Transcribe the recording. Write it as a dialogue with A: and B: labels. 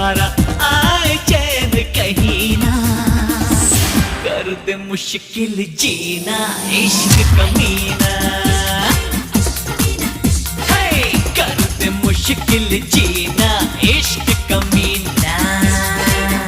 A: दोबारा आए चैन कहीं ना। कर दे मुश्किल जीना इश्क कमीना, कर दे मुश्किल जीना